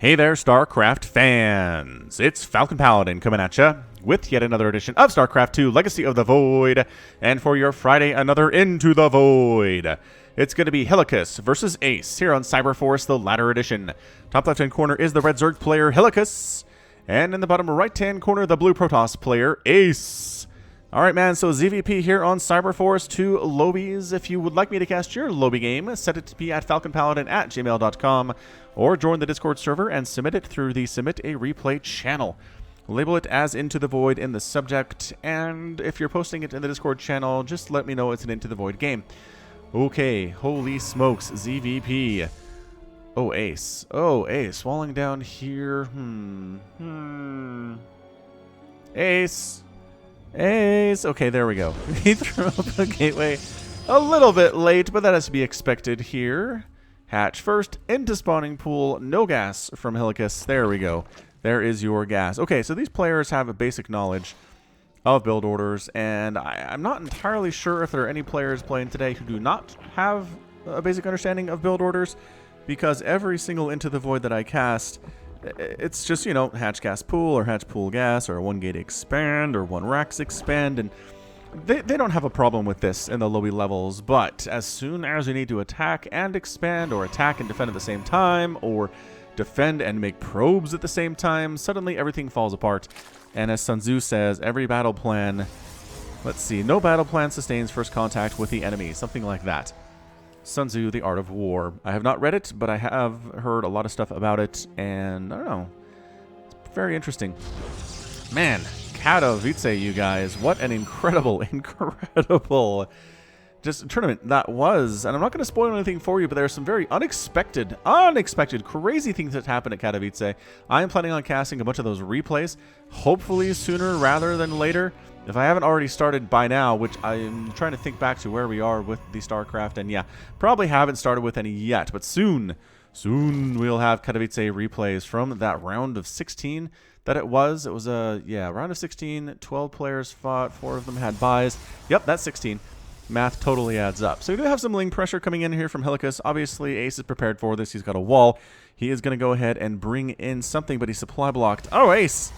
Hey there, StarCraft fans! It's Falcon Paladin coming at ya with yet another edition of StarCraft 2 Legacy of the Void, and for your Friday, another Into the Void. It's going to be Hilikus versus Ace here on Cyberforce, the latter edition. Top left-hand corner is the red Zerg player, Hilikus, and in the bottom right-hand corner, the blue Protoss player, Ace. Alright, man, so ZVP here on Cyberforce, 2 Lowbies. If you would like me to cast your Lowbie game, set it to be at falconpaladin@gmail.com, or join the Discord server and submit it through the Submit a Replay channel. Label it as Into the Void in the subject, and if you're posting it in the Discord channel, just let me know it's an Into the Void game. Okay, holy smokes, ZVP. Oh, Ace. Oh, Ace. Walling down here. Ace. Ace. Okay, there we go. He threw up a gateway a little bit late, but that has to be expected here. Hatch first, into spawning pool, no gas from Hilikus. There we go. There is your gas. Okay, so these players have a basic knowledge of build orders, and I'm not entirely sure if there are any players playing today who do not have a basic understanding of build orders, because every single Into the Void that I cast, it's just, you know, hatch gas pool, or hatch pool gas, or 1 gate expand, or 1 racks expand, and they don't have a problem with this in the Lowbie levels, but as soon as you need to attack and expand, or attack and defend at the same time, or defend and make probes at the same time, suddenly everything falls apart. And as Sun Tzu says, every battle plan, let's see, no battle plan sustains first contact with the enemy, something like that. Sun Tzu, The Art of War. I have not read it, but I have heard a lot of stuff about it, and I don't know, it's very interesting. Man, Katowice, you guys, what an incredible just tournament that was. And I'm not going to spoil anything for you, but there are some very unexpected, crazy things that happened at Katowice. I am planning on casting a bunch of those replays, hopefully sooner rather than later. If I haven't already started by now, which I'm trying to think back to where we are with the StarCraft, and yeah, probably haven't started with any yet, but soon we'll have Katowice replays from that round of 16 that it was. It was a, round of 16, 12 players fought, 4 of them had buys. Yep, that's 16. Math totally adds up. So we do have some ling pressure coming in here from Hilikus. Obviously, Ace is prepared for this. He's got a wall. He is going to go ahead and bring in something, but he's supply blocked. Oh, Ace!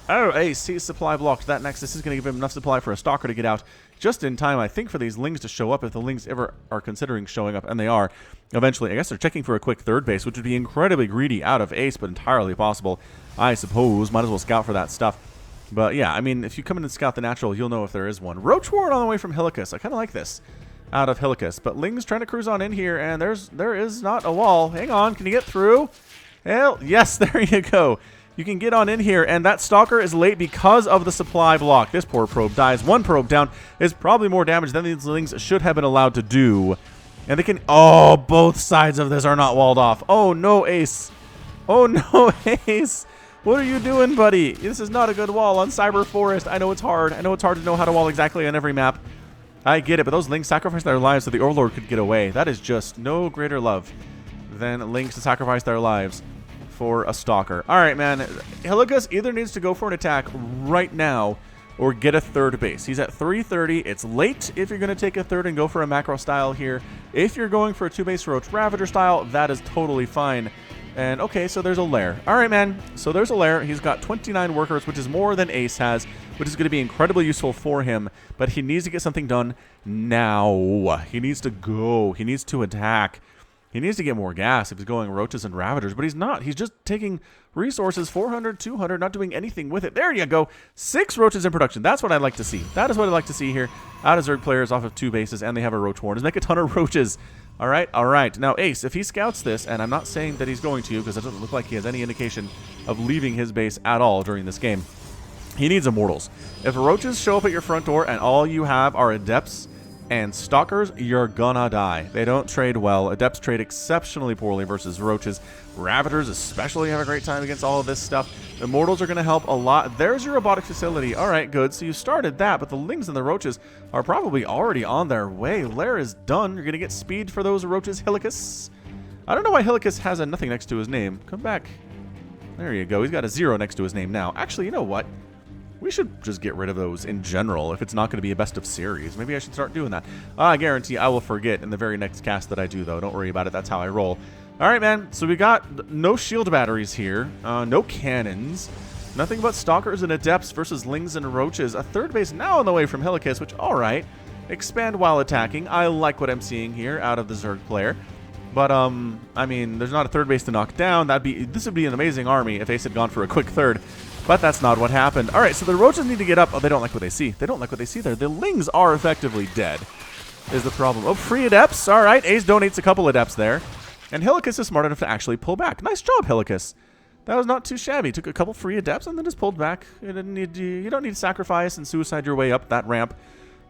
Oh, Ace, he's supply blocked. That Nexus is going to give him enough supply for a Stalker to get out just in time, I think, for these lings to show up, if the lings ever are considering showing up, and they are eventually. I guess they're checking for a quick third base, which would be incredibly greedy out of Ace, but entirely possible, I suppose. Might as well scout for that stuff. But yeah, I mean, if you come in and scout the natural, you'll know if there is one. Roach Ward on the way from Hilikus. I kind of like this out of Hilikus. But Ling's trying to cruise on in here, and there is not a wall. Hang on, can you get through? Hell, yes, there you go. You can get on in here, and that Stalker is late because of the supply block. This poor probe dies. 1 probe down is probably more damage than these Lings should have been allowed to do. And they can... Oh, both sides of this are not walled off. Oh, no, Ace. Oh, no, Ace. What are you doing, buddy? This is not a good wall on Cyber Forest. I know it's hard. I know it's hard to know how to wall exactly on every map. I get it, but those Lings sacrifice their lives so the Overlord could get away. That is just no greater love than Lings to sacrifice their lives for a Stalker. All right, man. Hilikus either needs to go for an attack right now or get a third base. He's at 330. It's late if you're going to take a third and go for a macro style here. If you're going for a 2-base Roach Ravager style, that is totally fine. And okay, so there's a lair. All right, man. So there's a lair. He's got 29 workers, which is more than Ace has, which is going to be incredibly useful for him. But he needs to get something done now. He needs to go. He needs to attack. He needs to get more gas if he's going Roaches and Ravagers, but he's not. He's just taking resources, 400, 200, not doing anything with it. There you go. 6 Roaches in production. That's what I'd like to see. That is what I'd like to see here out of Zerg players off of 2 bases, and they have a Roach Warren. Just make a ton of Roaches. All right, all right. Now, Ace, if he scouts this, and I'm not saying that he's going to, because it doesn't look like he has any indication of leaving his base at all during this game, he needs Immortals. If Roaches show up at your front door and all you have are Adepts and Stalkers, you're gonna die. They don't trade well. Adepts trade exceptionally poorly versus Roaches. Ravagers especially have a great time against all of this stuff. Immortals are going to help a lot. There's your robotic facility. All right, good. So you started that, but the Lings and the Roaches are probably already on their way. Lair is done. You're going to get speed for those Roaches. Hilikus. I don't know why Hilikus has a nothing next to his name. Come back. There you go. He's got a 0 next to his name now. Actually, you know what? We should just get rid of those in general if it's not going to be a best of series. Maybe I should start doing that. I guarantee I will forget in the very next cast that I do, though. Don't worry about it. That's how I roll. All right, man. So we got no shield batteries here. No cannons. Nothing but Stalkers and Adepts versus Lings and Roaches. A third base now on the way from Hilikus, which, all right. Expand while attacking. I like what I'm seeing here out of the Zerg player. But, I mean, there's not a third base to knock down. This would be an amazing army if Ace had gone for a quick third. But that's not what happened. All right, so the Roaches need to get up. Oh, they don't like what they see. They don't like what they see there. The Lings are effectively dead is the problem. Oh, free Adepts. All right, Ace donates a couple Adepts there. And Hilikus is smart enough to actually pull back. Nice job, Hilikus. That was not too shabby. Took a couple free Adepts and then just pulled back. You don't need to sacrifice and suicide your way up that ramp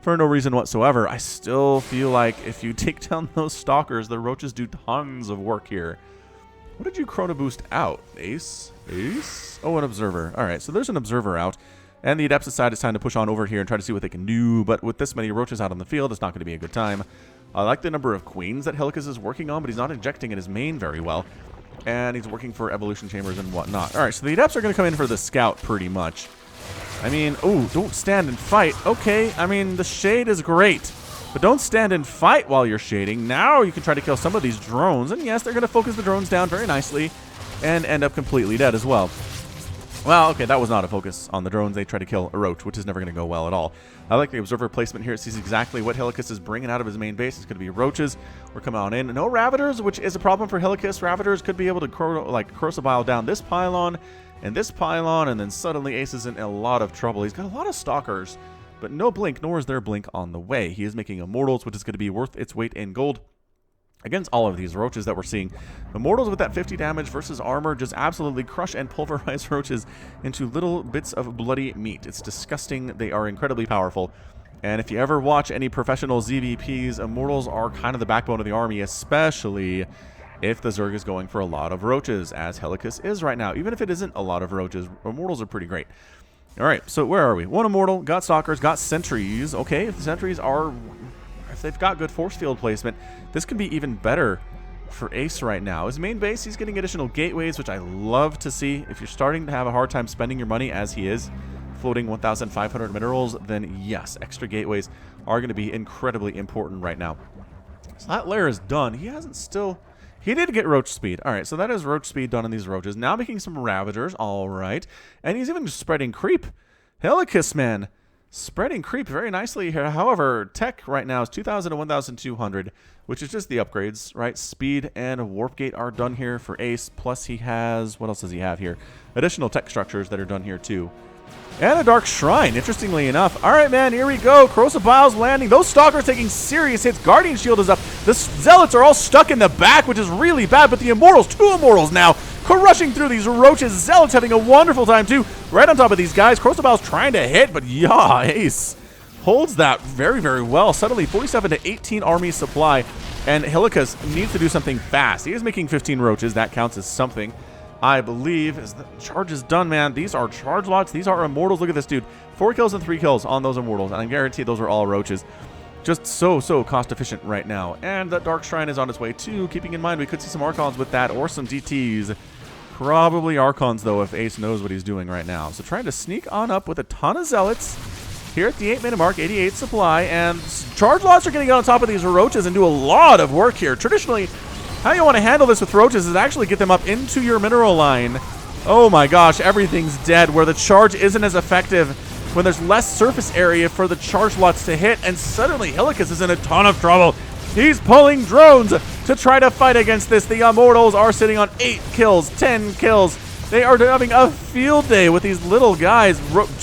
for no reason whatsoever. I still feel like if you take down those Stalkers, the Roaches do tons of work here. What did you Chrono Boost out? Ace? Ace? Oh, an Observer. All right, so there's an Observer out. And the Adepts decide it's time to push on over here and try to see what they can do. But with this many Roaches out on the field, it's not going to be a good time. I like the number of Queens that Hilikus is working on, but he's not injecting in his main very well. And he's working for Evolution Chambers and whatnot. All right, so the Adepts are going to come in for the Scout pretty much. I mean, oh, don't stand and fight. Okay, I mean, the shade is great. But don't stand and fight while you're shading. Now you can try to kill some of these drones. And yes, they're going to focus the drones down very nicely and end up completely dead as well. Well, okay, that was not a focus on the drones. They try to kill a Roach, which is never going to go well at all. I like the Observer placement here. It sees exactly what Hilikus is bringing out of his main base. It's going to be Roaches. We're coming on in. No Ravagers, which is a problem for Hilikus. Ravagers could be able to Crucible down this pylon and this pylon, and then suddenly Ace is in a lot of trouble. He's got a lot of Stalkers, but no Blink, nor is there Blink on the way. He is making Immortals, which is going to be worth its weight in gold against all of these Roaches that we're seeing. Immortals with that 50 damage versus armor just absolutely crush and pulverize Roaches into little bits of bloody meat. It's disgusting. They are incredibly powerful. And if you ever watch any professional ZVPs, Immortals are kind of the backbone of the army, especially if the Zerg is going for a lot of Roaches, as Hilikus is right now. Even if it isn't a lot of Roaches, Immortals are pretty great. All right, so where are we? One Immortal, got Stalkers, got Sentries. Okay, if the Sentries are... if they've got good force field placement, this can be even better for Ace right now. His main base, he's getting additional gateways, which I love to see. If you're starting to have a hard time spending your money, as he is, floating 1,500 minerals, then yes, extra gateways are going to be incredibly important right now. So that layer is done. He hasn't still... he did get Roach Speed. All right, so that is Roach Speed done on these Roaches. Now making some Ravagers. All right. And he's even spreading Creep. Hilikus, man. Spreading Creep very nicely here. However, tech right now is 2,000 to 1,200, which is just the upgrades, right? Speed and Warp Gate are done here for Ace. Plus he has... what else does he have here? Additional tech structures that are done here too. And a Dark Shrine, interestingly enough. All right, man, here we go. Corrosive Biles landing. Those Stalkers taking serious hits. Guardian Shield is up. The Zealots are all stuck in the back, which is really bad. But the Immortals, 2 Immortals now, crushing through these Roaches. Zealots having a wonderful time, too. Right on top of these guys. Corrosive Biles trying to hit, but yeah, Ace holds that very, very well. Suddenly, 47 to 18 army supply. And Hilikus needs to do something fast. He is making 15 Roaches. That counts as something, I believe. Is the charge is done, man. These are charge lots. These are Immortals. Look at this dude. 4 kills and 3 kills on those Immortals. And I guarantee those are all Roaches. Just so cost efficient right now. And that Dark Shrine is on its way too. Keeping in mind we could see some Archons with that or some DTs. Probably Archons though if Ace knows what he's doing right now. So trying to sneak on up with a ton of Zealots here at the 8-minute mark. 88 supply. And charge lots are going to get on top of these Roaches and do a lot of work here. Traditionally, how you want to handle this with Roaches is actually get them up into your mineral line. Oh my gosh, everything's dead. Where the charge isn't as effective, when there's less surface area for the charge lots to hit, and suddenly Hilikus is in a ton of trouble. He's pulling drones to try to fight against this. The Immortals are sitting on 8 kills, 10 kills. They are having a field day with these little guys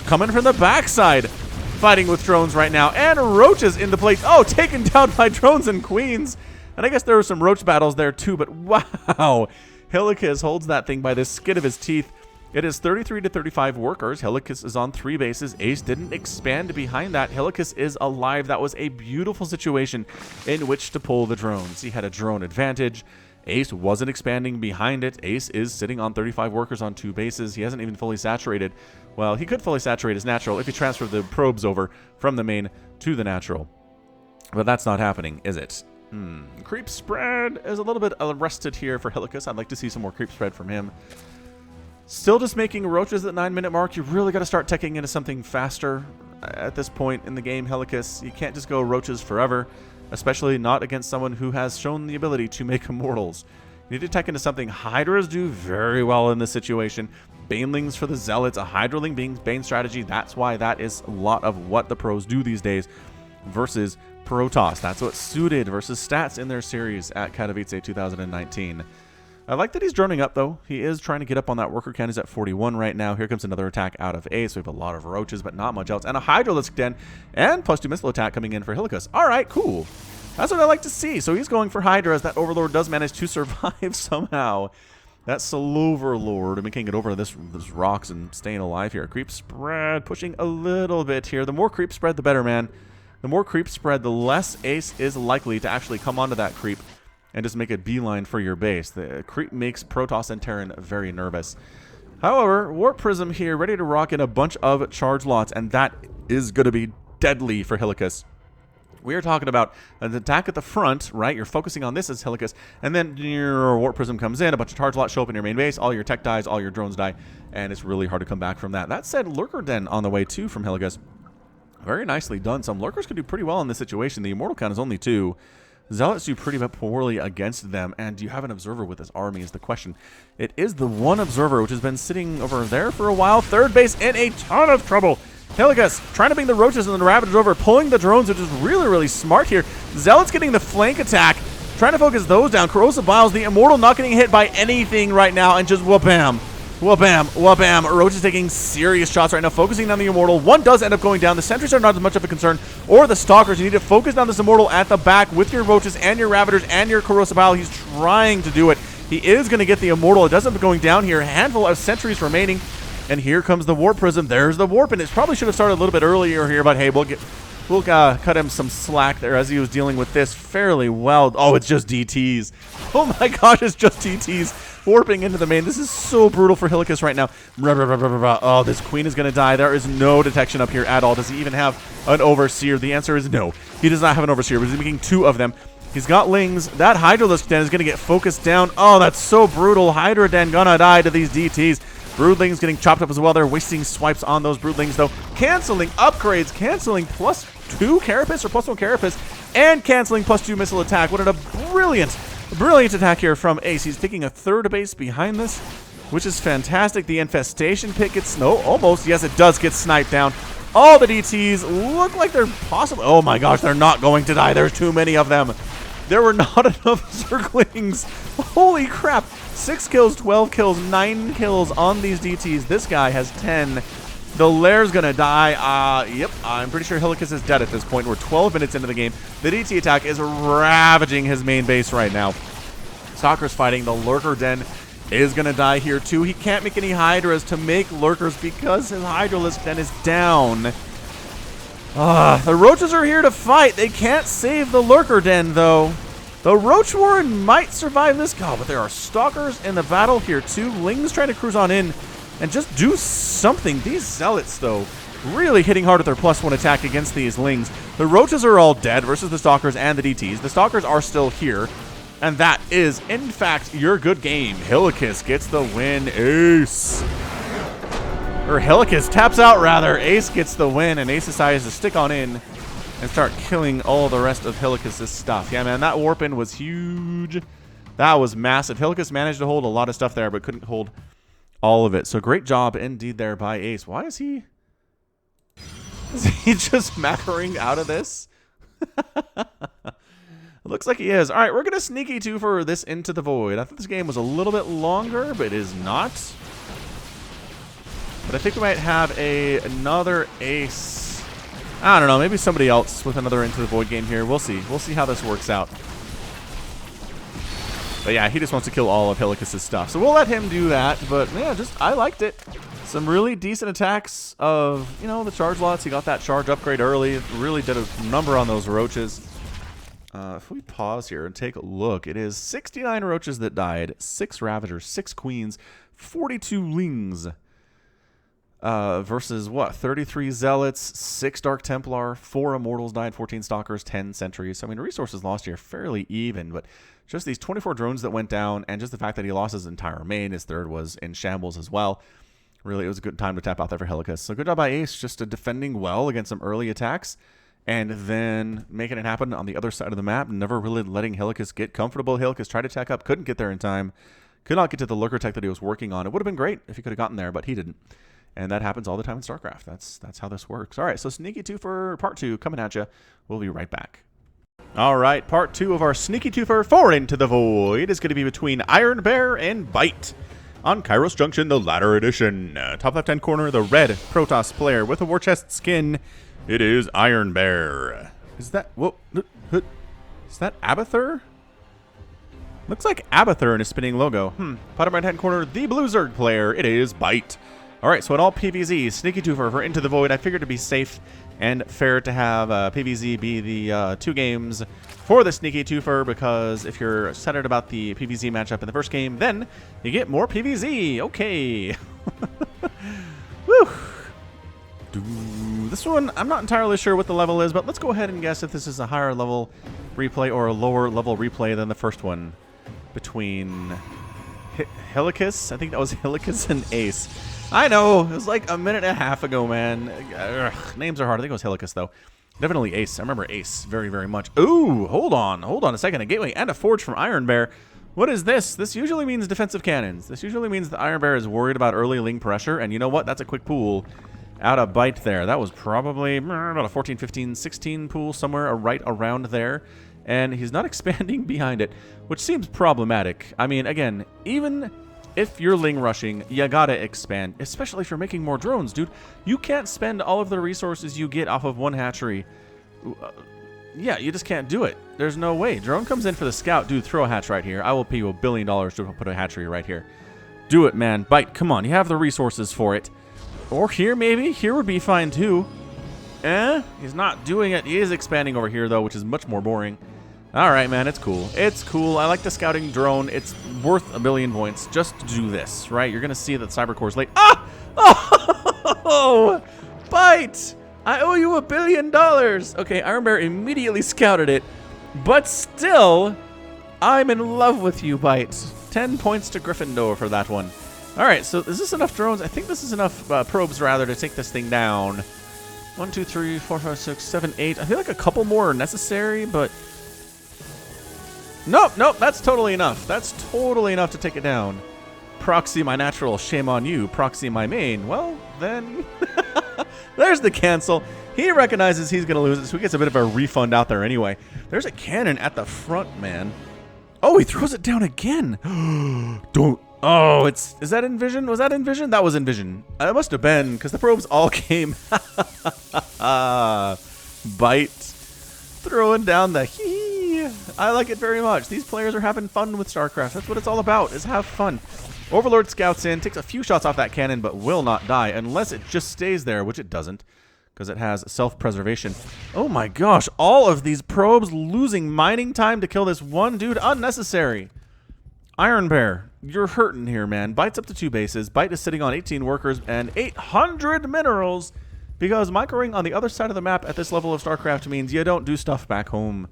coming from the backside, fighting with drones right now. And Roaches in the place. Oh, taken down by drones and queens. And I guess there were some Roach battles there too, but wow. Hilikus holds that thing by the skin of his teeth. It is 33 to 35 workers. Hilikus is on 3 bases. Ace didn't expand behind that. Hilikus is alive. That was a beautiful situation in which to pull the drones. He had a drone advantage. Ace wasn't expanding behind it. Ace is sitting on 35 workers on 2 bases. He hasn't even fully saturated. Well, he could fully saturate his natural if he transferred the probes over from the main to the natural. But that's not happening, is it? Creep spread is a little bit arrested here for Hilikus. I'd like to see some more creep spread from him. Still just making Roaches at the 9-minute mark. You really got to start teching into something faster at this point in the game, Hilikus. You can't just go Roaches forever, especially not against someone who has shown the ability to make Immortals. Need to tech into something. Hydras do very well in this situation. Banelings for the Zealots, a Hydraling being Bane strategy. That's why that is a lot of what the pros do these days versus Protoss. That's what's suited versus stats in their series at Katowice 2019. I like that he's droning up, though. He is trying to get up on that worker count. He's at 41 right now. Here comes another attack out of A, so we have a lot of roaches, but not much else. And a Hydralisk Den, and +2 missile attack coming in for Hilikus. All right, cool. That's what I like to see. So he's going for Hydra, as that Overlord does manage to survive somehow. That Sloverlord, making it over this rocks and staying alive here. Creep spread, pushing a little bit here. The more creep spread, the better, man. The more creep spread, the less Ace is likely to actually come onto that creep and just make a beeline for your base. The creep makes Protoss and Terran very nervous. However, Warp Prism here, ready to rock in a bunch of charge lots, and that is going to be deadly for Hilikus. We are talking about an attack at the front, right? You're focusing on this as Hilikus, and then your Warp Prism comes in, a bunch of charge lots show up in your main base, all your tech dies, all your drones die, and it's really hard to come back from that. That said, Lurker Den on the way too from Hilikus. Very nicely done. Some Lurkers could do pretty well in this situation. The Immortal count is only 2. Zealots do pretty poorly against them, and do you have an observer with this army is the question. It is the one observer, which has been sitting over there for a while. Third base in a ton of trouble. Hilikus trying to bring the roaches and the Ravagers over, pulling the drones, which is really, really smart here. Zealots getting the flank attack, trying to focus those down. Corrosive Biles, the Immortal not getting hit by anything right now, and just wha-bam. Wha-bam, wha-bam. Roach is taking serious shots right now, focusing on the Immortal. One does end up going down. The sentries are not as much of a concern, or the Stalkers. You need to focus on this Immortal at the back with your Roaches and your Ravagers and your Corrosive Bile. He's trying to do it. He is going to get the Immortal. It does end up going down here. A handful of sentries remaining, and here comes the Warp Prism. There's the Warp, and it probably should have started a little bit earlier here, but hey, we'll cut him some slack there as he was dealing with this fairly well. Oh, it's just DTs. Oh my gosh, it's just DTs warping into the main. This is so brutal for Hilikus right now. Oh, this Queen is going to die. There is no detection up here at all. Does he even have an Overseer? The answer is no. He does not have an Overseer, but he's making 2 of them. He's got Lings. That Hydralisk Den is going to get focused down. Oh, that's so brutal. Hydra Den gonna die to these DTs. Broodlings getting chopped up as well. They're wasting swipes on those Broodlings, though. Canceling upgrades, canceling +2 Carapace or +1 Carapace, and canceling +2 missile attack. What a brilliant attack here from Ace. He's taking a 3rd base behind this, which is fantastic. The Infestation Pit gets, no, almost. Yes, it does get sniped down. All the DTs look like they're possible. Oh my gosh, they're not going to die. There's too many of them. There were not enough Zerglings. Holy crap. 6 kills, 12 kills, 9 kills on these DTs. This guy has 10. The Lair's gonna die. Yep, I'm pretty sure Hilikus is dead at this point. We're 12 minutes into the game. The DT attack is ravaging his main base right now. Stalker's fighting. The Lurker Den is gonna die here too. He can't make any Hydras to make Lurkers because his Hydralisk Den is down. The Roaches are here to fight. They can't save the Lurker Den, though. The Roach Warren might survive this. God, but there are Stalkers in the battle here, too. Lings trying to cruise on in and just do something. These Zealots, though, really hitting hard with their +1 attack against these Lings. The Roaches are all dead versus the Stalkers and the DTs. The Stalkers are still here, and that is, in fact, your good game. Hilikus gets the win. Ace. Or Hilikus taps out, rather. Ace gets the win, and Ace decides to stick on in and start killing all the rest of Hilikus' stuff. Yeah, man, that warp in was huge. That was massive. Hilikus managed to hold a lot of stuff there, but couldn't hold all of it. So great job indeed there by Ace. Why is he... Is he just macroing out of this? Looks like he is. All right, we're going to sneaky 2 for this Into the Void. I thought this game was a little bit longer, but it is not. But I think we might have another Ace. I don't know, maybe somebody else with another Into the Void game here. We'll see. We'll see how this works out. But yeah, he just wants to kill all of Hilikus' stuff. So we'll let him do that. But yeah, I liked it. Some really decent attacks of, you know, the charge lots. He got that charge upgrade early. Really did a number on those Roaches. If we pause here and take a look, it is 69 Roaches that died, 6 Ravagers, 6 Queens, 42 Lings. Versus what? 33 Zealots, 6 Dark Templar, 4 Immortals died, 14 Stalkers, 10 Sentries. So, I mean, resources lost here fairly even, but just these 24 drones that went down, and just the fact that he lost his entire main, his 3rd was in shambles as well. Really, it was a good time to tap out there for Hilikus. So good job by Ace, just defending well against some early attacks, and then making it happen on the other side of the map, never really letting Hilikus get comfortable. Hilikus tried to tech up, couldn't get there in time, could not get to the lurker tech that he was working on. It would have been great if he could have gotten there, but he didn't. And that happens all the time in StarCraft. That's how this works. All right, so Sneaky 2 for part 2 coming at you. We'll be right back. All right, part 2 of our Sneaky 2 for Into the Void is going to be between Iron Bear and Bite on Kairos Junction, the latter edition. Top left-hand corner, the red Protoss player with a war chest skin. It is Iron Bear. Is that... Whoa, is that Abathur? Looks like Abathur in a spinning logo. Bottom right-hand corner, the blue Zerg player. It is Bite. All right, so in all PVZ, Sneaky 2 for Into the Void, I figured to be safe and fair to have PVZ be the 2 games for the Sneaky 2 because if you're excited about the PVZ matchup in the first game, then you get more PVZ. Okay. Woo. This one, I'm not entirely sure what the level is, but let's go ahead and guess if this is a higher level replay or a lower level replay than the first one between Hilikus. I think that was Hilikus and Ace. I know, it was like a minute and a half ago, man. Ugh, names are hard. I think it was Hilikus, though. Definitely Ace. I remember Ace very, very much. Ooh, hold on a second. A gateway and a forge from Iron Bear. What is this? This usually means defensive cannons. This usually means the Iron Bear is worried about early ling pressure, and you know what? That's a quick pool out of Bite there. That was probably about a 14, 15, 16 pool, somewhere right around there. And he's not expanding behind it, which seems problematic. I mean, again, even if you're ling rushing, you gotta expand, especially if you're making more drones, dude. You can't spend all of the resources you get off of one hatchery. Yeah, you just can't do it. There's no way. Drone comes in for the scout. Dude, throw a hatch right here. I will pay you $1 billion to put a hatchery right here. Do it, man. Bite, come on. You have the resources for it. Or here, maybe. Here would be fine, too. He's not doing it. He is expanding over here, though, which is much more boring. All right, man, it's cool. It's cool. I like the scouting drone. It's worth 1 billion points just to do this, right? You're going to see that Cybercore's late. Ah! Oh! Bite! I owe you $1 billion. Okay, Iron Bear immediately scouted it, but still, I'm in love with you, Bite. 10 points to Gryffindor for that one. All right, so is this enough drones? I think this is enough probes, rather, to take this thing down. 1, 2, 3, 4, 5, 6, 7, 8. I feel like a couple more are necessary, but... Nope, that's totally enough. That's totally enough to take it down. Proxy my natural, shame on you. Proxy my main. Well, then... There's the cancel. He recognizes he's going to lose it, so he gets a bit of a refund out there anyway. There's a cannon at the front, man. Oh, he throws it down again. Don't... Oh, is that Envision? Was that Envision? That was Envision. It must have been, because the probes all came. Bite. Throwing down the hee. I like it very much. These players are having fun with StarCraft. That's what it's all about, is have fun. Overlord scouts in, takes a few shots off that cannon, but will not die unless it just stays there, which it doesn't, because it has self-preservation. Oh my gosh, all of these probes losing mining time to kill this one dude. Unnecessary. Iron Bear, you're hurting here, man. Bite's up to 2 bases. Bite is sitting on 18 workers and 800 minerals, because microing on the other side of the map at this level of StarCraft means you don't do stuff back home.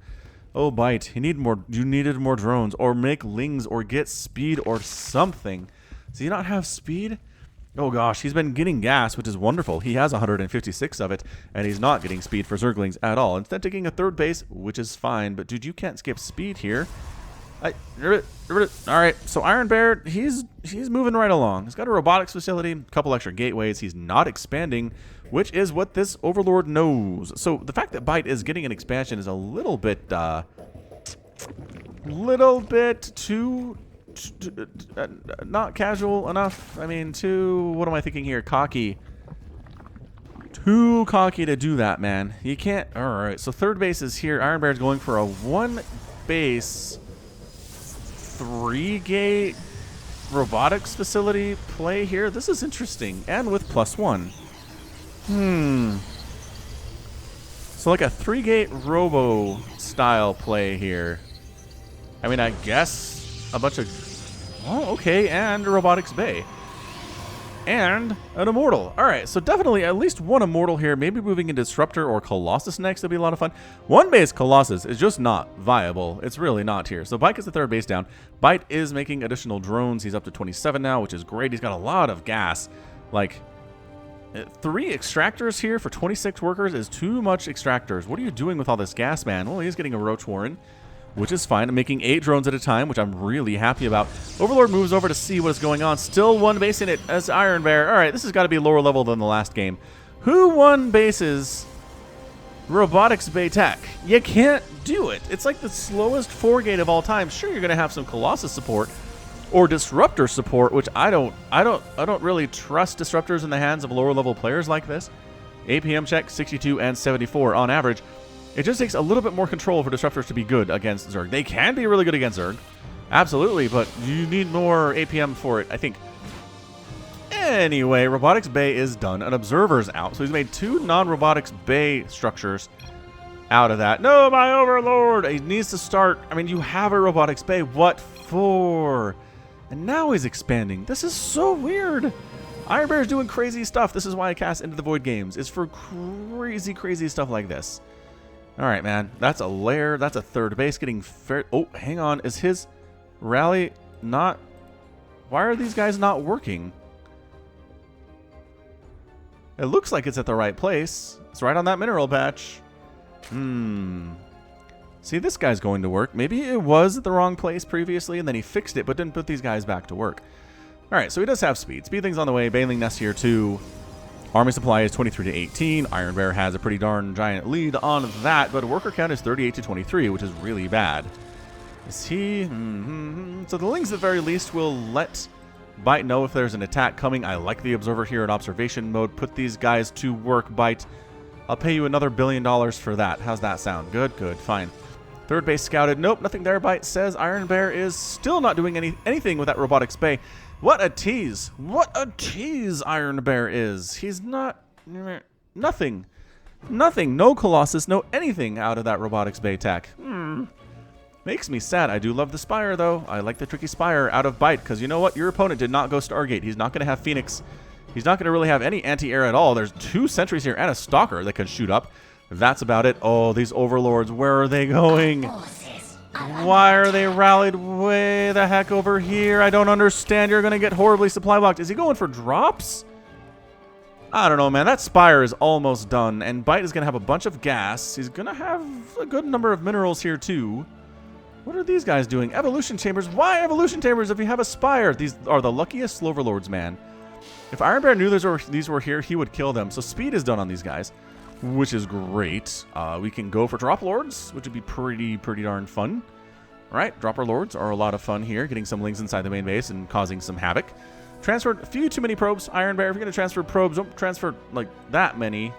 Oh, Bite, you needed more drones, or make lings, or get speed, or something. Do you not have speed? Oh gosh, he's been getting gas, which is wonderful. He has 156 of it, and he's not getting speed for Zerglings at all. Instead taking a 3rd base, which is fine, but dude, you can't skip speed here. Alright, so Iron Bear, he's moving right along. He's got a robotics facility, a couple extra gateways. He's not expanding, which is what this Overlord knows. So the fact that Bite is getting an expansion is a little bit too not casual enough. I mean, too, what am I thinking here? Cocky. Too cocky to do that, man. You can't. Alright, so 3rd base is here. Iron Bear's going for a 1 base 3-gate robotics facility play here. This is interesting, and with +1. So like a 3-gate robo style play here. I mean, I guess a bunch of... Oh, okay, and a robotics bay. And an Immortal. Alright, so definitely at least one Immortal here. Maybe moving into Disruptor or Colossus next would be a lot of fun. 1 base Colossus is just not viable. It's really not here. So Bite gets the 3rd base down. Bite is making additional drones. He's up to 27 now, which is great. He's got a lot of gas. Like, 3 extractors here for 26 workers is too much extractors. What are you doing with all this gas, man? Well, he's getting a roach warren, which is fine. I'm making 8 drones at a time, which I'm really happy about. Overlord moves over to see what is going on. Still one base in it as Iron Bear. All right, this has got to be lower level than the last game. Who won bases? Robotics Bay Tech. You can't do it. It's like the slowest 4-gate of all time. Sure, you're going to have some Colossus support or Disruptor support, which I don't really trust Disruptors in the hands of lower level players like this. APM check 62 and 74 on average. It just takes a little bit more control for Disruptors to be good against Zerg. They can be really good against Zerg, absolutely, but you need more APM for it, I think. Anyway, Robotics Bay is done. An Observer's out, so he's made 2 non-Robotics Bay structures out of that. No, my Overlord! He needs to start. I mean, you have a Robotics Bay. What for? And now he's expanding. This is so weird. Iron Bear is doing crazy stuff. This is why I cast Into the Void games. It's for crazy, crazy stuff like this. All right, man. That's a lair. That's a 3rd base getting fair. Oh, hang on. Is his rally not... Why are these guys not working? It looks like it's at the right place. It's right on that mineral patch. See, this guy's going to work. Maybe it was at the wrong place previously, and then he fixed it, but didn't put these guys back to work. All right, so he does have speed. Speed thing's on the way. Baneling Nest here, too. Army supply is 23 to 18. Iron Bear has a pretty darn giant lead on that, but worker count is 38 to 23, which is really bad. Is he? So the Lings, at the very least, will let Bite know if there's an attack coming. I like the Observer here in observation mode. Put these guys to work, Bite. I'll pay you another $1 billion for that. How's that sound? Good, good, fine. 3rd base scouted. Nope, nothing there. Bite says Iron Bear is still not doing anything with that Robotics Bay. What a tease. What a tease Iron Bear is. He's not... Nothing. Nothing. No Colossus, no anything out of that Robotics Bay tech. Makes me sad. I do love the Spire, though. I like the Tricky Spire out of Bite, because you know what? Your opponent did not go Stargate. He's not going to have Phoenix. He's not going to really have any anti-air at all. There's 2 sentries here and a Stalker that can shoot up. That's about it. Oh, these Overlords, where are they going? Why are they rallied way the heck over here? I don't understand. You're going to get horribly supply blocked. Is he going for drops? I don't know, man. That Spire is almost done, and Bite is going to have a bunch of gas. He's going to have a good number of minerals here, too. What are these guys doing? Evolution Chambers? Why Evolution Chambers if you have a Spire? These are the luckiest Overlords, man. If Iron Bear knew these were here, he would kill them. So speed is done on these guys, which is great. We can go for Drop Lords, which would be pretty darn fun. All right, Dropper Lords are a lot of fun here, getting some Lings inside the main base and causing some havoc. Transferred a few too many probes. Iron Bear, if you're going to transfer probes, don't transfer like that many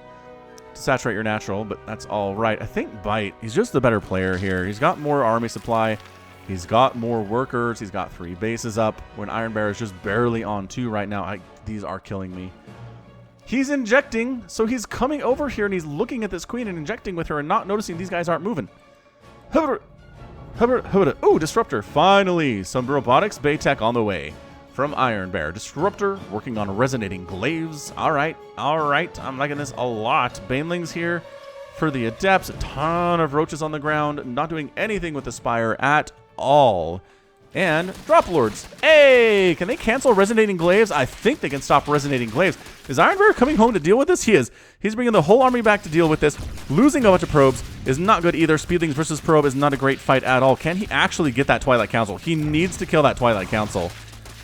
to saturate your natural, but that's all right. I think Bite, he's just the better player here. He's got more army supply. He's got more workers. He's got 3 bases up when Iron Bear is just barely on 2 right now. These are killing me. He's injecting, so he's coming over here and he's looking at this queen and injecting with her and not noticing these guys aren't moving. Ooh, Disruptor. Finally, some Robotics Bay Tech on the way from Iron Bear. Disruptor working on resonating glaives. All right. I'm liking this a lot. Banelings here for the Adepts. A ton of roaches on the ground. Not doing anything with the Spire at all. And Drop Lords. Hey, can they cancel Resonating Glaives? I think they can stop Resonating Glaives. Is Iron Bear coming home to deal with this? He is. He's bringing the whole army back to deal with this. Losing a bunch of probes is not good either. Speedlings versus probe is not a great fight at all. Can he actually get that Twilight Council? He needs to kill that Twilight Council.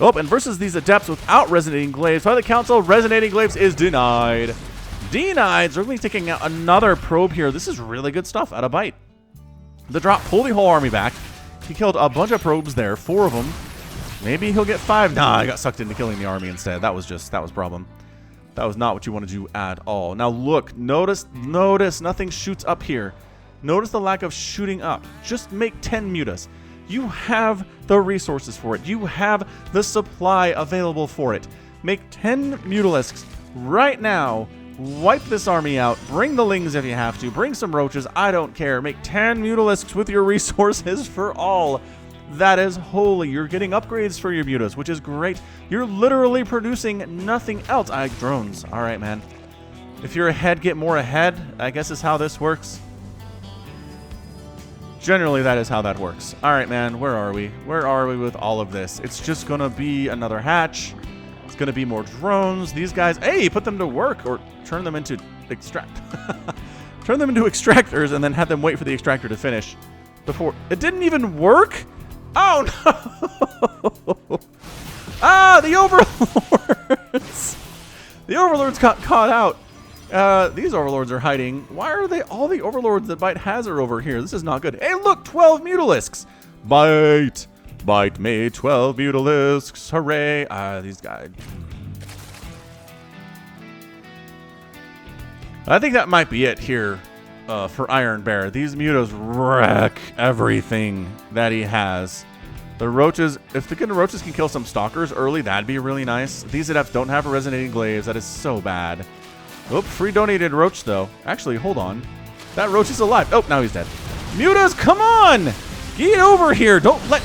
Oh, and versus these Adepts without Resonating Glaives. Twilight Council, Resonating Glaives is denied. Denied. So we're going to be taking out another probe here. This is really good stuff out of Bite. The drop, pull the whole army back. He killed a bunch of probes there, 4 of them. Maybe he'll get 5. Nah, I got sucked into killing the army instead. That was problem. That was not what you want to do at all. Now look, notice, nothing shoots up here. Notice the lack of shooting up. Just make 10 mutas. You have the resources for it. You have the supply available for it. Make 10 mutalisks right now. Wipe this army out. Bring the Lings if you have to. Bring some roaches. I don't care. Make 10 mutalisks with your resources for all. That is holy. You're getting upgrades for your mutas, which is great. You're literally producing nothing else. Drones. All right, man. If you're ahead, get more ahead, I guess is how this works. Generally, that is how that works. All right, man. Where are we? Where are we with all of this? It's just going to be another hatch. It's going to be more drones. These guys, hey, put them to work or turn them into turn them into extractors and then have them wait for the extractor to finish before. It didn't even work? Oh, no. Ah, the overlords. The overlords got caught out. These overlords are hiding. Why are they all the overlords that Bite has are over here? This is not good. Hey, look, 12 mutalisks. Bite. Bite made 12 mutalisks. Hooray. These guys. I think that might be it here for Iron Bear. These mutos wreck everything that he has. The roaches, if the good roaches can kill some stalkers early, that'd be really nice. These ZFs don't have a resonating glaives. That is so bad. Oop, free donated roach, though. Actually, hold on. That roach is alive. Oh, now he's dead. Mutas, come on! Get over here. Don't let...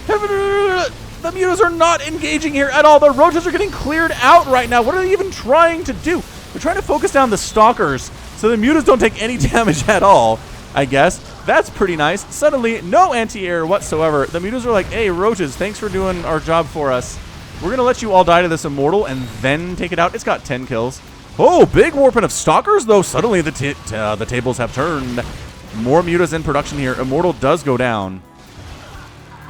The mutas are not engaging here at all. The roaches are getting cleared out right now. What are they even trying to do? They're trying to focus down the stalkers so the mutas don't take any damage at all, I guess. That's pretty nice. Suddenly, no anti-air whatsoever. The mutas are like, hey, roaches, thanks for doing our job for us. We're going to let you all die to this immortal and then take it out. It's got 10 kills. Oh, big warping of stalkers, though. Suddenly, the tables have turned. More mutas in production here. Immortal does go down.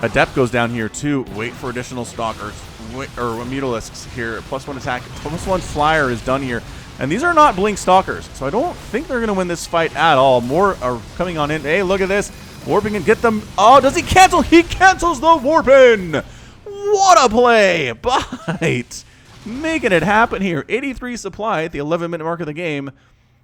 Adept goes down here, too. Wait for additional stalkers. Or mutalisks here. +1 attack. +1 flyer is done here. And these are not blink stalkers, so I don't think they're going to win this fight at all. More are coming on in. Hey, look at this. Warping and get them. Oh, does he cancel? He cancels the warping. What a play. Bite. Making it happen here. 83 supply at the 11-minute mark of the game,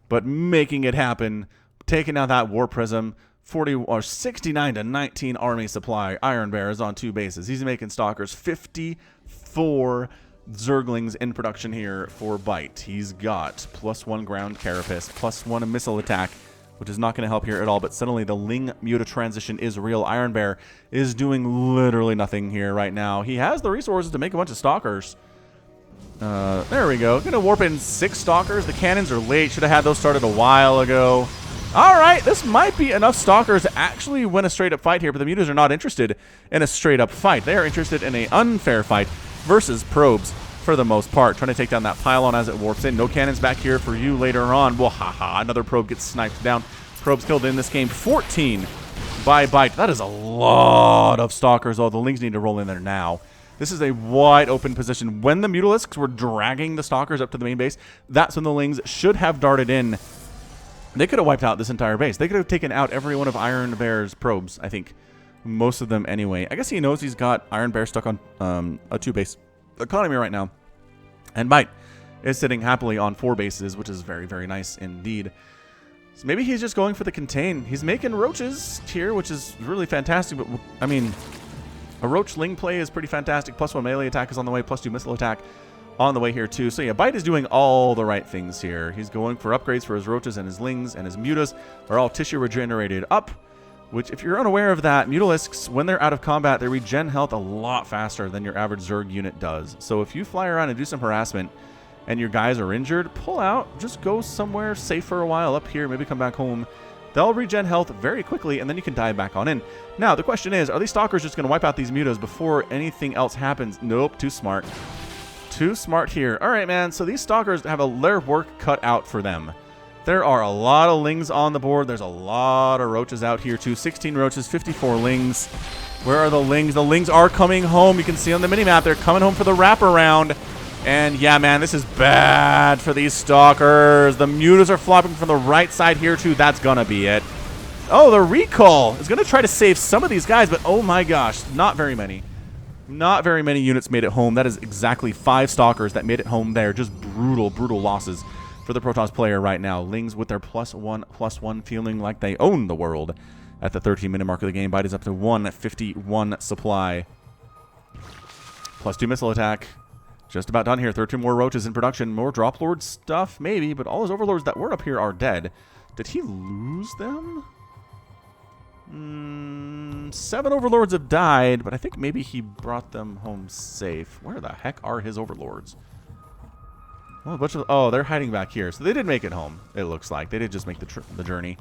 but making it happen. Taking out that War Prism. 69 to 19 army supply. Iron Bear is on 2 bases. He's making stalkers. 54 Zerglings in production here for Bite. He's got +1 ground carapace, +1 missile attack, which is not going to help here at all, but suddenly the Ling Muta transition is real. Iron Bear is doing literally nothing here right now. He has the resources to make a bunch of stalkers. There we go. Gonna warp in 6 stalkers. The cannons are late. Should have had those started a while ago. All right, this might be enough stalkers to actually win a straight-up fight here, but the mutas are not interested in a straight-up fight. They are interested in an unfair fight versus probes for the most part. Trying to take down that pylon as it warps in. No cannons back here for you later on. Well, haha, another probe gets sniped down. Probes killed in this game. 14 by Bite. That is a lot of stalkers, though. The Lings need to roll in there now. This is a wide open position. When the mutalisks were dragging the stalkers up to the main base, that's when the Lings should have darted in. They could have wiped out this entire base. They could have taken out every one of Iron Bear's probes, I think. Most of them anyway. I guess he knows he's got Iron Bear stuck on a 2-base economy right now. And Bite is sitting happily on 4 bases, which is very, very nice indeed. So maybe he's just going for the contain. He's making roaches here, which is really fantastic. But, I mean, a roach Ling play is pretty fantastic. +1 melee attack is on the way. +2 missile attack on the way here too. So yeah, Bite is doing all the right things here. He's going for upgrades for his roaches and his Lings, and his mutas are all tissue regenerated up. Which, if you're unaware of that, mutalisks, when they're out of combat, they regen health a lot faster than your average Zerg unit does. So if you fly around and do some harassment and your guys are injured, pull out, just go somewhere safe for a while up here, maybe come back home. They'll regen health very quickly, and then you can dive back on in. Now, the question is, are these stalkers just going to wipe out these mutas before anything else happens? Nope, too smart. Too smart here. All right, man, so these stalkers have their work cut out for them. There are a lot of Lings on the board. There's a lot of roaches out here, too. 16 roaches, 54 Lings. Where are the Lings? The Lings are coming home. You can see on the minimap, they're coming home for the wraparound. And, yeah, man, this is bad for these stalkers. The mutas are flopping from the right side here, too. That's going to be it. Oh, the recall is going to try to save some of these guys, but, oh, my gosh, not very many. Not very many units made it home. That is exactly 5 stalkers that made it home there. Just brutal, brutal losses for the Protoss player right now. Lings with their +1/+1 feeling like they own the world at the 13-minute mark of the game. Bite is up to 151 supply. +2 missile attack. Just about done here. 13 more roaches in production. More drop lord stuff, maybe, but all his overlords that were up here are dead. Did he lose them? 7 overlords have died, but I think maybe he brought them home safe. Where the heck are his overlords? Well, a bunch of, oh, they're hiding back here. So they did make it home, it looks like. They did just make the journey,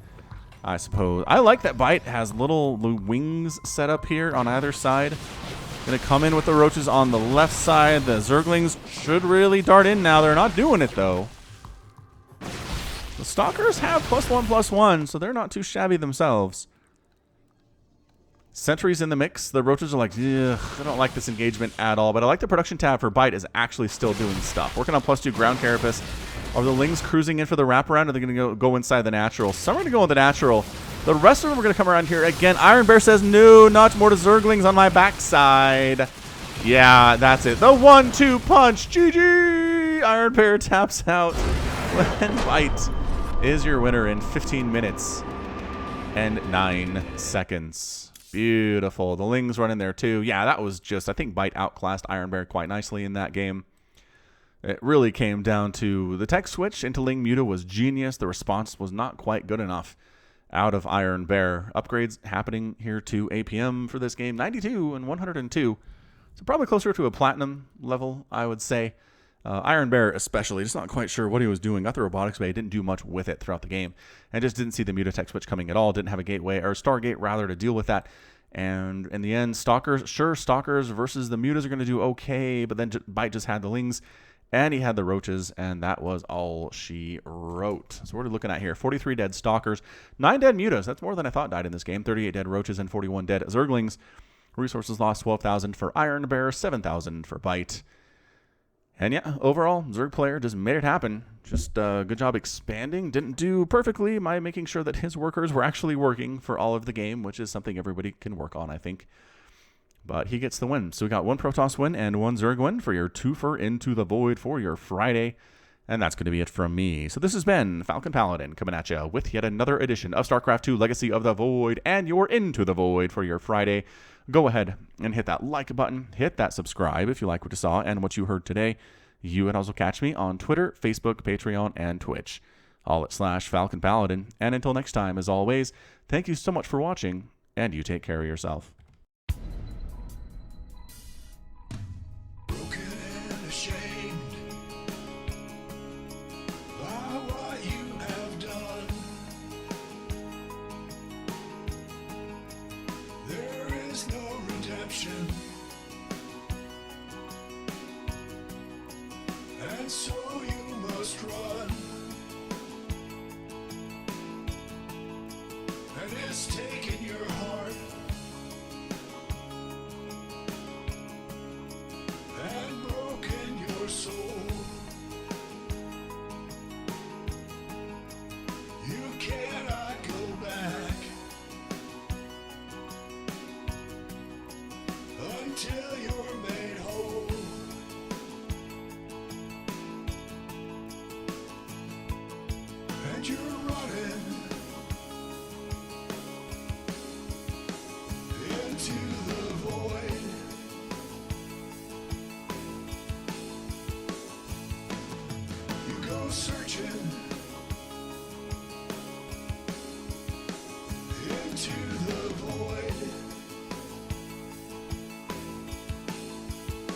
I suppose. I like that Bite has little wings set up here on either side. Going to come in with the roaches on the left side. The Zerglings should really dart in now. They're not doing it, though. The Stalkers have +1/+1, so they're not too shabby themselves. Sentries in the mix. The roaches are like, ugh, I don't like this engagement at all, but I like the production tab for Bite is actually still doing stuff. Working on +2 ground carapace. Are the Lings cruising in for the wraparound, or are they going to go inside the natural? Some are going to go with the natural. The rest of them are going to come around here. Again, Iron Bear says, no, not more to Zerglings on my backside. Yeah, that's it. The 1-2 punch. GG! Iron Bear taps out. And Bite is your winner in 15 minutes and 9 seconds. Beautiful. The Lings run in there too. Yeah, that was just, I think Bite outclassed Iron Bear quite nicely in that game. It really came down to the tech switch into Ling Muta was genius. The response was not quite good enough out of Iron Bear. Upgrades happening here to APM for this game. 92 and 102. So probably closer to a platinum level, I would say. Iron Bear especially, just not quite sure what he was doing. Got the robotics bay, didn't do much with it throughout the game. And just didn't see the Muta tech switch coming at all. Didn't have a gateway, or Stargate rather, to deal with that. And in the end, Stalkers versus the Mutas are going to do okay. But then Bite just had the Lings. And he had the roaches, and that was all she wrote. So what are we looking at here? 43 dead Stalkers, 9 dead Mutas. That's more than I thought died in this game. 38 dead roaches and 41 dead Zerglings. Resources lost 12,000 for Iron Bear, 7,000 for Bite. And yeah, overall, Zerg player just made it happen. Just good job expanding. Didn't do perfectly by making sure that his workers were actually working for all of the game, which is something everybody can work on, I think. But he gets the win. So we got 1 Protoss win and 1 Zerg win for your twofer Into the Void for your Friday. And that's going to be it from me. So this has been Falcon Paladin coming at you with yet another edition of StarCraft 2 Legacy of the Void and your Into the Void for your Friday. Go ahead and hit that like button. Hit that subscribe if you like what you saw and what you heard today. You can also catch me on Twitter, Facebook, Patreon, and Twitch. All at /Falcon Paladin. And until next time, as always, thank you so much for watching, and you take care of yourself. And so you must run, and it's taken your heart and broken your soul. You cannot go back until you're made whole. And you're running into the void. You go searching into the void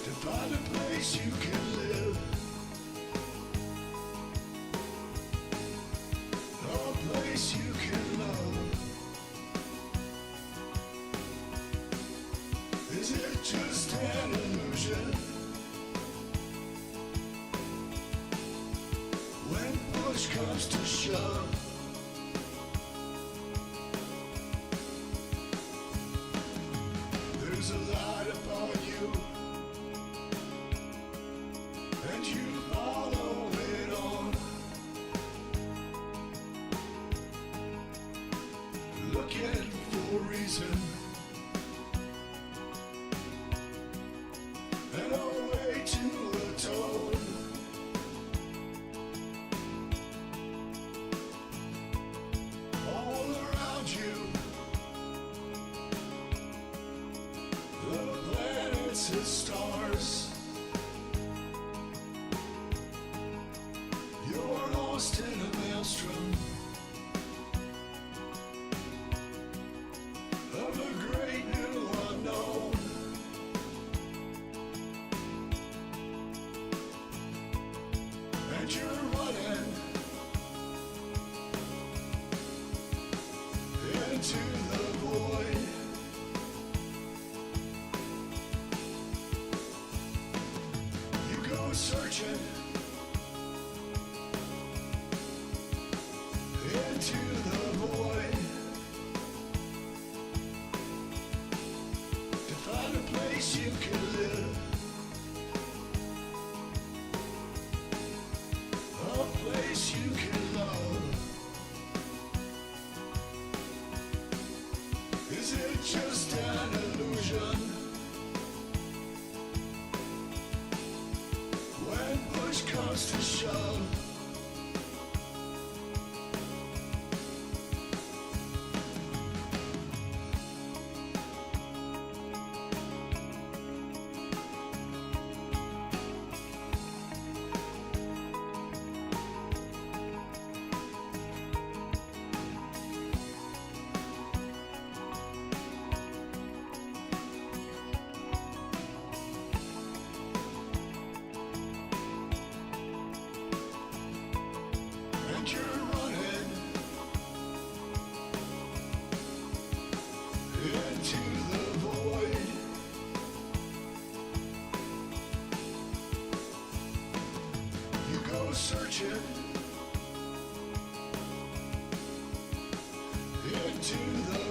to find a place you can live. You can love. Is it just an illusion? When push comes to shove, there's a light upon you, and you follow it on. Looking for a reason and a way to atone. All around you, the planets and stars. You're lost in a maelstrom of a great new unknown. And you're running into the void. place you can live. A place you can love. Is it just an illusion? When push comes to shove. And you're running into the void. You go searching into the